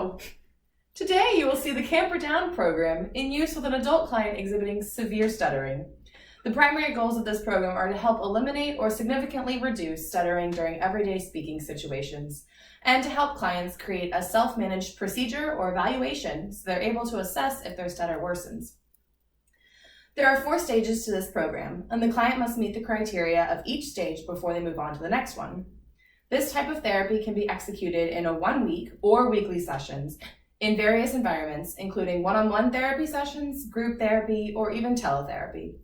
Hello! Today you will see the Camperdown program in use with an adult client exhibiting severe stuttering. The primary goals of this program are to help eliminate or significantly reduce stuttering during everyday speaking situations, and to help clients create a self-managed procedure or evaluation so they're able to assess if their stutter worsens. There are 4 stages to this program, and the client must meet the criteria of each stage before they move on to the next one. This type of therapy can be executed in a 1-week or weekly sessions in various environments, including one-on-one therapy sessions, group therapy, or even teletherapy.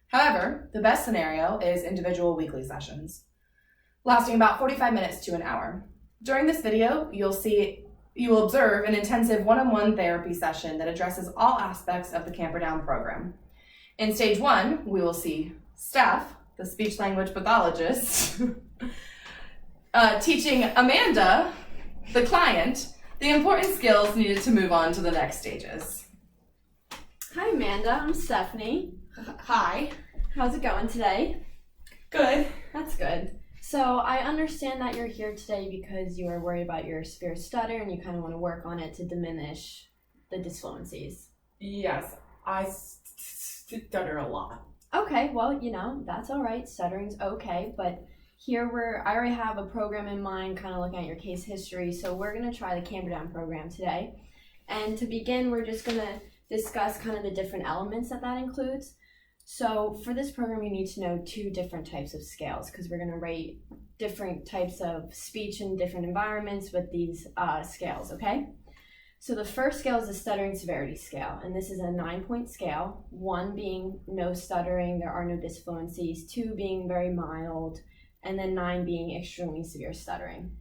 However, the best scenario is individual weekly sessions, lasting about 45 minutes to an hour. During this video, you will observe an intensive one-on-one therapy session that addresses all aspects of the Camperdown program. In stage 1, we will see Steph, the speech-language pathologist, teaching Amanda, the client, the important skills needed to move on to the next stages. Hi Amanda, I'm Stephanie. Hi. How's it going today? Good. That's good. So I understand that you're here today because you are worried about your severe stutter and you kind of want to work on it to diminish the disfluencies. Yes, I stutter a lot. Okay, well, that's all right. Stuttering's okay, but here I already have a program in mind, kind of looking at your case history, so we're going to try the Camperdown program today. And to begin, we're just going to discuss kind of the different elements that includes. So for this program, you need to know 2 different types of scales because we're going to rate different types of speech in different environments with these scales, okay? So the first scale is the stuttering severity scale, and this is a 9-point scale, 1 being no stuttering, there are no disfluencies, 2 being very mild, and then 9 being extremely severe stuttering.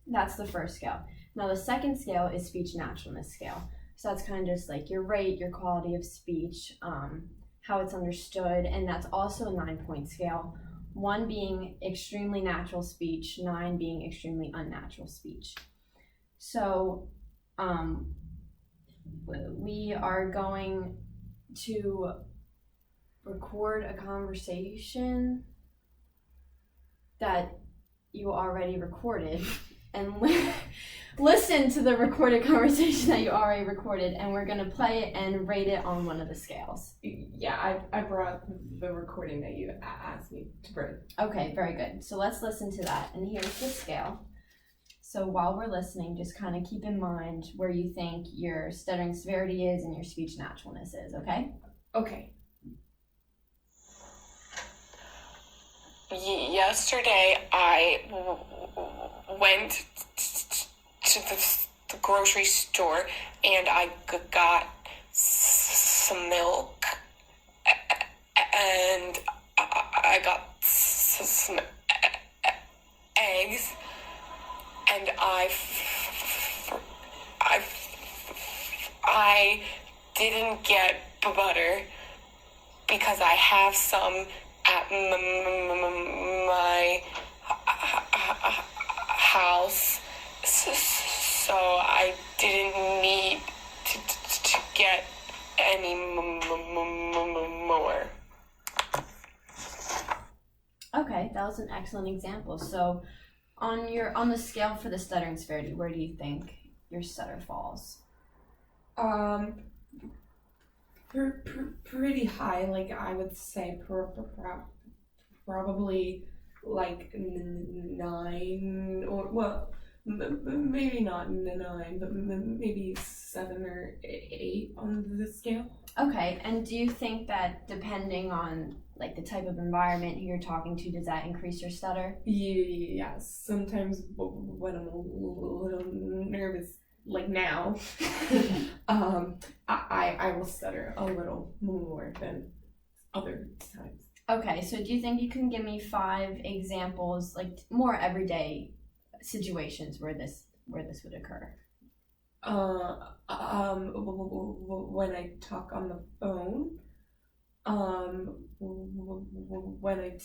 That's the first scale. Now the second scale is speech naturalness scale. So that's kind of just like your rate, your quality of speech, how it's understood, and that's also a 9-point scale. 1 being extremely natural speech, 9 being extremely unnatural speech. So we are going to record a conversation that you already recorded and listen to the recorded conversation that you already recorded, and we're going to play it and rate it on one of the scales. Yeah, I brought the recording that you asked me to bring. Okay, very good. So let's listen to that, and here's the scale. So while we're listening, just kind of keep in mind where you think your stuttering severity is and your speech naturalness is, okay? Okay. Yesterday, I went to the grocery store and I got some milk and I got some eggs and I didn't get butter because I have some at my house, so I didn't need to get any more. Okay, that was an excellent example. So on the scale for the stuttering severity, where do you think your stutter falls? Pretty high, like I would say probably like 9, or well, maybe not 9, but maybe 7 or 8 on the scale. Okay, and do you think that depending on like the type of environment who you're talking to, does that increase your stutter? Yes, sometimes when I'm a little nervous, like now, I will stutter a little more than other times. Okay, so do you think you can give me 5 examples, like more everyday situations where this would occur? When I talk on the phone, when I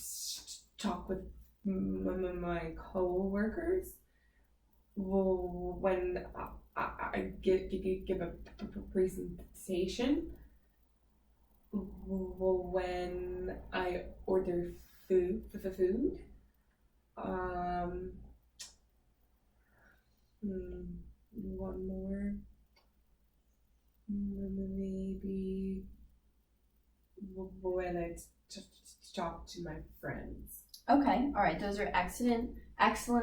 talk with my co-workers, when I give a presentation, when I order food, one more. Maybe when I talk to my friends. Okay, all right, those are excellent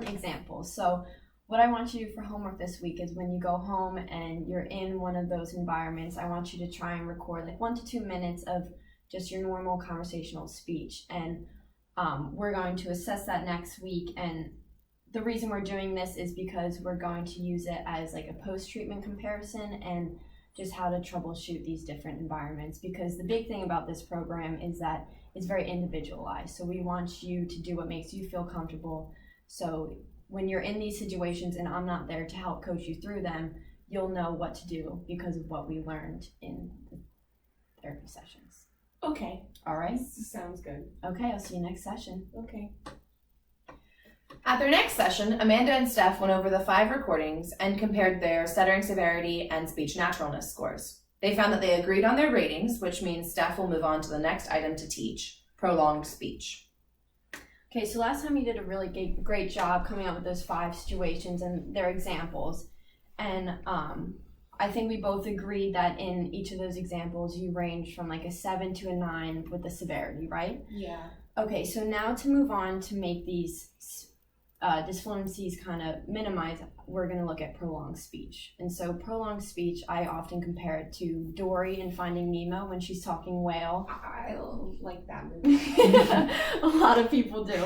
examples. So what I want you to do for homework this week is when you go home and you're in one of those environments, I want you to try and record like 1 to 2 minutes of just your normal conversational speech. And we're going to assess that next week. And the reason we're doing this is because we're going to use it as like a post-treatment comparison and just how to troubleshoot these different environments. Because the big thing about this program is that it's very individualized. So we want you to do what makes you feel comfortable. So when you're in these situations and I'm not there to help coach you through them, you'll know what to do because of what we learned in the therapy sessions. Okay. All right? Sounds good. Okay, I'll see you next session. Okay. At their next session, Amanda and Steph went over the 5 recordings and compared their stuttering severity and speech naturalness scores. They found that they agreed on their ratings, which means Steph will move on to the next item to teach, prolonged speech. Okay, so last time you did a really great job coming up with those 5 situations and their examples. And I think we both agreed that in each of those examples, you ranged from like a 7 to a 9 with the severity, right? Yeah. Okay, so now to move on to make these disfluencies kind of minimize, we're going to look at prolonged speech. And so prolonged speech, I often compare it to Dory in Finding Nemo when she's talking whale. I like that movie. A lot of people do.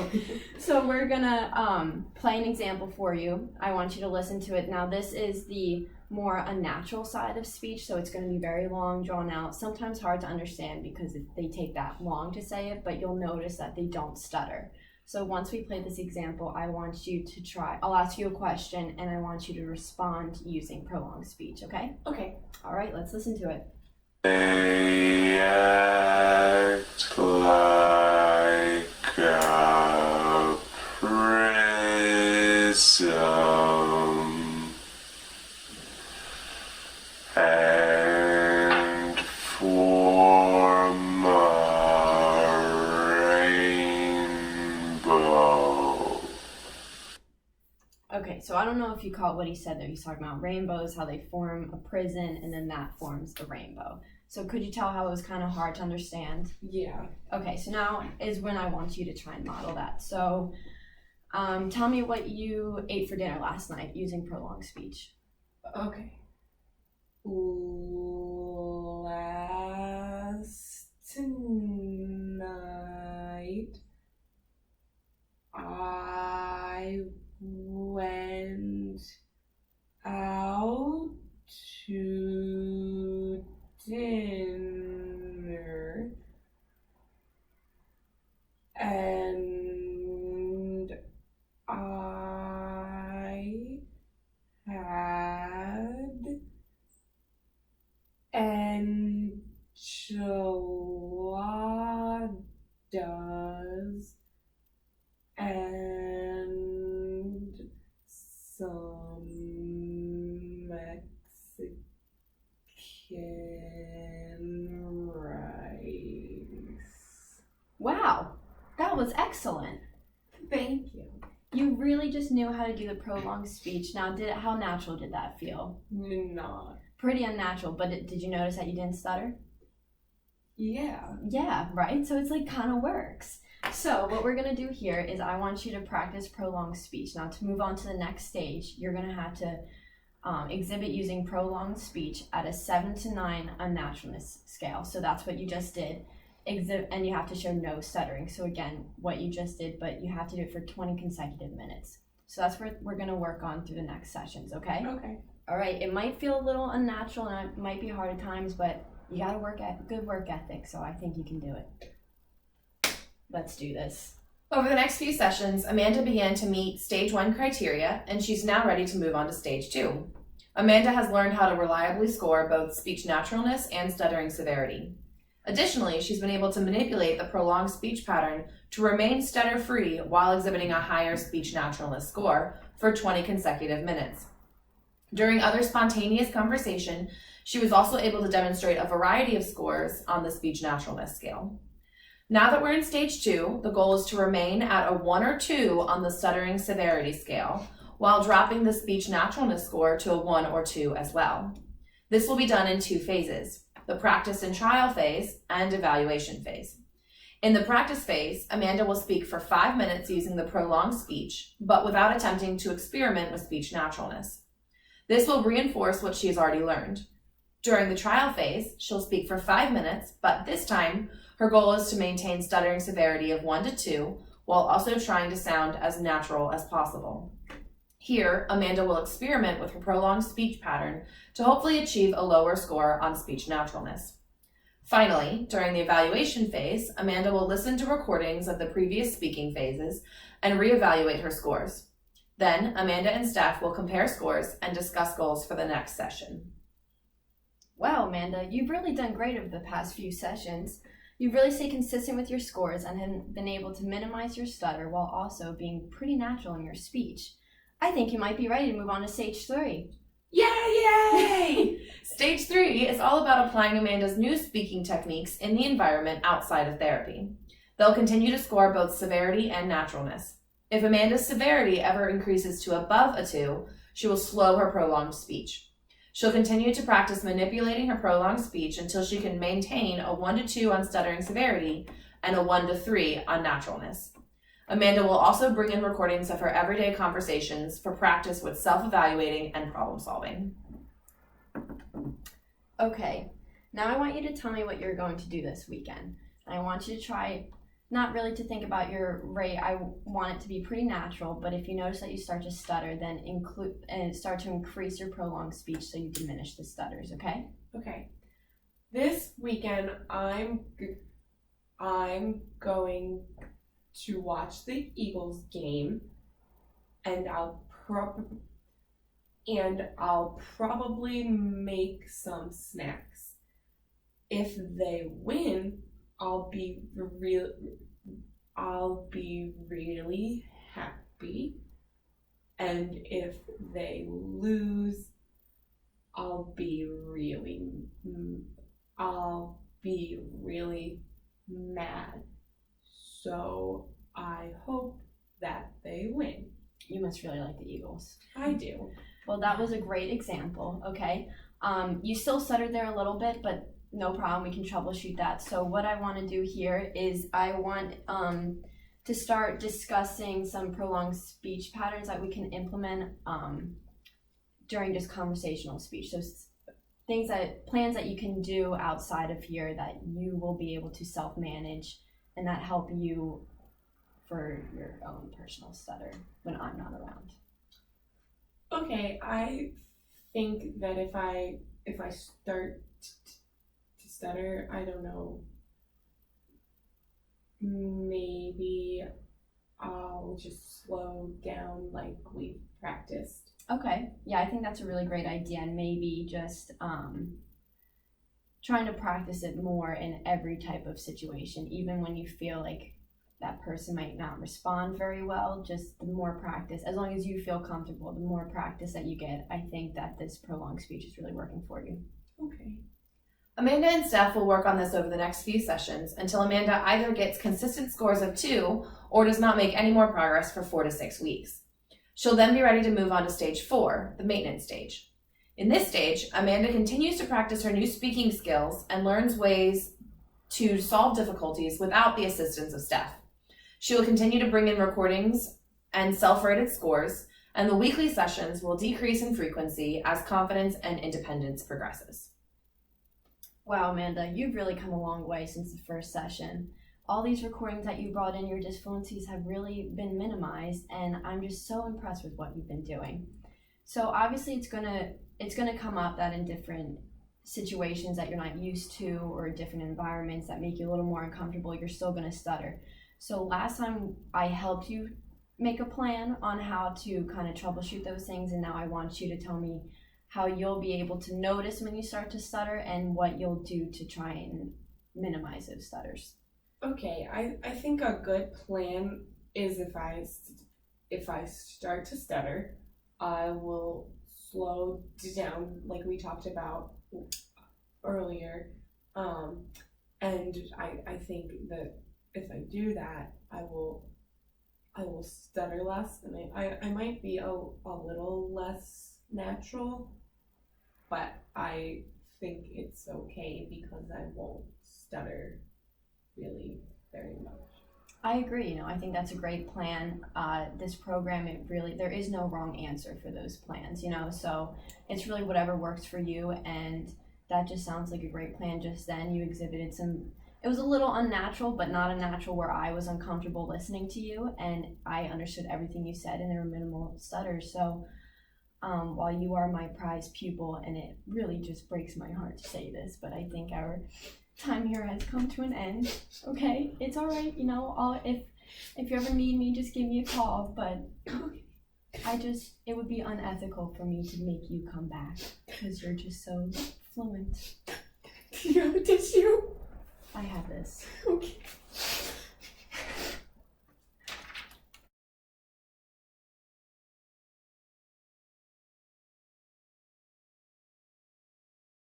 So we're going to play an example for you. I want you to listen to it. Now this is the more unnatural side of speech, so it's going to be very long, drawn out, sometimes hard to understand because they take that long to say it, but you'll notice that they don't stutter. So once we play this example, I want you to try. I'll ask you a question, and I want you to respond using prolonged speech, okay? Okay. All right, let's listen to it. They act like a prism and form a rainbow. Okay, so I don't know if you caught what he said there. He's talking about rainbows, how they form a prison, and then that forms the rainbow. So could you tell how it was kind of hard to understand? Yeah. Okay, so now is when I want you to try and model that. So tell me what you ate for dinner last night using prolonged speech. Okay. Last night, I went out to dinner and I had enchiladas and some Mexican rice. Wow, that was excellent. Thank you. You really just knew how to do the prolonged speech. Now, how natural did that feel? Not. Pretty unnatural, but did you notice that you didn't stutter? Yeah. Yeah, right? So it's like kind of works. So what we're going to do here is I want you to practice prolonged speech. Now to move on to the next stage, you're going to have to exhibit using prolonged speech at a 7 to 9 unnaturalness scale. So that's what you just did. And you have to show no stuttering. So again, what you just did, but you have to do it for 20 consecutive minutes. So that's what we're going to work on through the next sessions, okay? Okay. All right, it might feel a little unnatural and it might be hard at times, but you got to work at good work ethic, so I think you can do it. Let's do this. Over the next few sessions, Amanda began to meet stage 1 criteria, and she's now ready to move on to stage 2. Amanda has learned how to reliably score both speech naturalness and stuttering severity. Additionally, she's been able to manipulate the prolonged speech pattern to remain stutter-free while exhibiting a higher speech naturalness score for 20 consecutive minutes. During other spontaneous conversation, she was also able to demonstrate a variety of scores on the speech naturalness scale. Now that we're in stage 2, the goal is to remain at a 1 or 2 on the stuttering severity scale, while dropping the speech naturalness score to a 1 or 2 as well. This will be done in 2 phases, the practice and trial phase and evaluation phase. In the practice phase, Amanda will speak for 5 minutes using the prolonged speech, but without attempting to experiment with speech naturalness. This will reinforce what she has already learned. During the trial phase, she'll speak for 5 minutes, but this time, her goal is to maintain stuttering severity of 1 to 2, while also trying to sound as natural as possible. Here, Amanda will experiment with her prolonged speech pattern to hopefully achieve a lower score on speech naturalness. Finally, during the evaluation phase, Amanda will listen to recordings of the previous speaking phases and reevaluate her scores. Then, Amanda and staff will compare scores and discuss goals for the next session. Wow, Amanda, you've really done great over the past few sessions. You've really stayed consistent with your scores and have been able to minimize your stutter while also being pretty natural in your speech. I think you might be ready to move on to stage 3. Yay! Stage 3 is all about applying Amanda's new speaking techniques in the environment outside of therapy. They'll continue to score both severity and naturalness. If Amanda's severity ever increases to above a 2, she will slow her prolonged speech. She'll continue to practice manipulating her prolonged speech until she can maintain a 1 to 2 on stuttering severity and a 1 to 3 on naturalness. Amanda will also bring in recordings of her everyday conversations for practice with self-evaluating and problem-solving. Okay, now I want you to tell me what you're going to do this weekend. I want you to try not really to think about your rate. I want it to be pretty natural, but if you notice that you start to stutter, then start to increase your prolonged speech so you diminish the stutters, okay? Okay. This weekend, I'm going to watch the Eagles game, and I'll probably make some snacks. If they win, I'll be really happy. And if they lose, I'll be really mad. So I hope that they win. You must really like the Eagles. I do. Well, that was a great example, okay? You still stuttered there a little bit, but no problem, we can troubleshoot that. So what I want to do here is I want to start discussing some prolonged speech patterns that we can implement during just conversational speech. So plans that you can do outside of here that you will be able to self-manage and that help you for your own personal stutter when I'm not around. Okay, I think that if I start to stutter, I don't know, maybe I'll just slow down like we've practiced. Okay, yeah, I think that's a really great idea, and maybe just trying to practice it more in every type of situation, even when you feel like that person might not respond very well. Just the more practice, as long as you feel comfortable, the more practice that you get, I think that this prolonged speech is really working for you. Okay. Amanda and Steph will work on this over the next few sessions until Amanda either gets consistent scores of 2 or does not make any more progress for 4 to 6 weeks. She'll then be ready to move on to stage 4, the maintenance stage. In this stage, Amanda continues to practice her new speaking skills and learns ways to solve difficulties without the assistance of Steph. She will continue to bring in recordings and self-rated scores, and the weekly sessions will decrease in frequency as confidence and independence progresses. Wow, Amanda, you've really come a long way since the first session. All these recordings that you brought in, your disfluencies have really been minimized, and I'm just so impressed with what you've been doing. So obviously it's gonna come up that in different situations that you're not used to or different environments that make you a little more uncomfortable, you're still gonna stutter. So last time I helped you make a plan on how to kind of troubleshoot those things, and now I want you to tell me how you'll be able to notice when you start to stutter and what you'll do to try and minimize those stutters. Okay, I think a good plan is if I start to stutter, I will slow down like we talked about earlier, and I think that if I do that, I will I will stutter less, and I might be a little less natural, but I think it's okay because I won't stutter really very much. I agree. I think that's a great plan. This program, there is no wrong answer for those plans, so it's really whatever works for you, and that just sounds like a great plan. Just then you exhibited it was a little unnatural, but not unnatural where I was uncomfortable listening to you, and I understood everything you said, and there were minimal stutters. So while you are my prized pupil, and it really just breaks my heart to say this, but I think our time here has come to an end. Okay, it's all right. If you ever need me, just give me a call. But it would be unethical for me to make you come back because you're just so fluent. Do you have a tissue? I have this. Okay.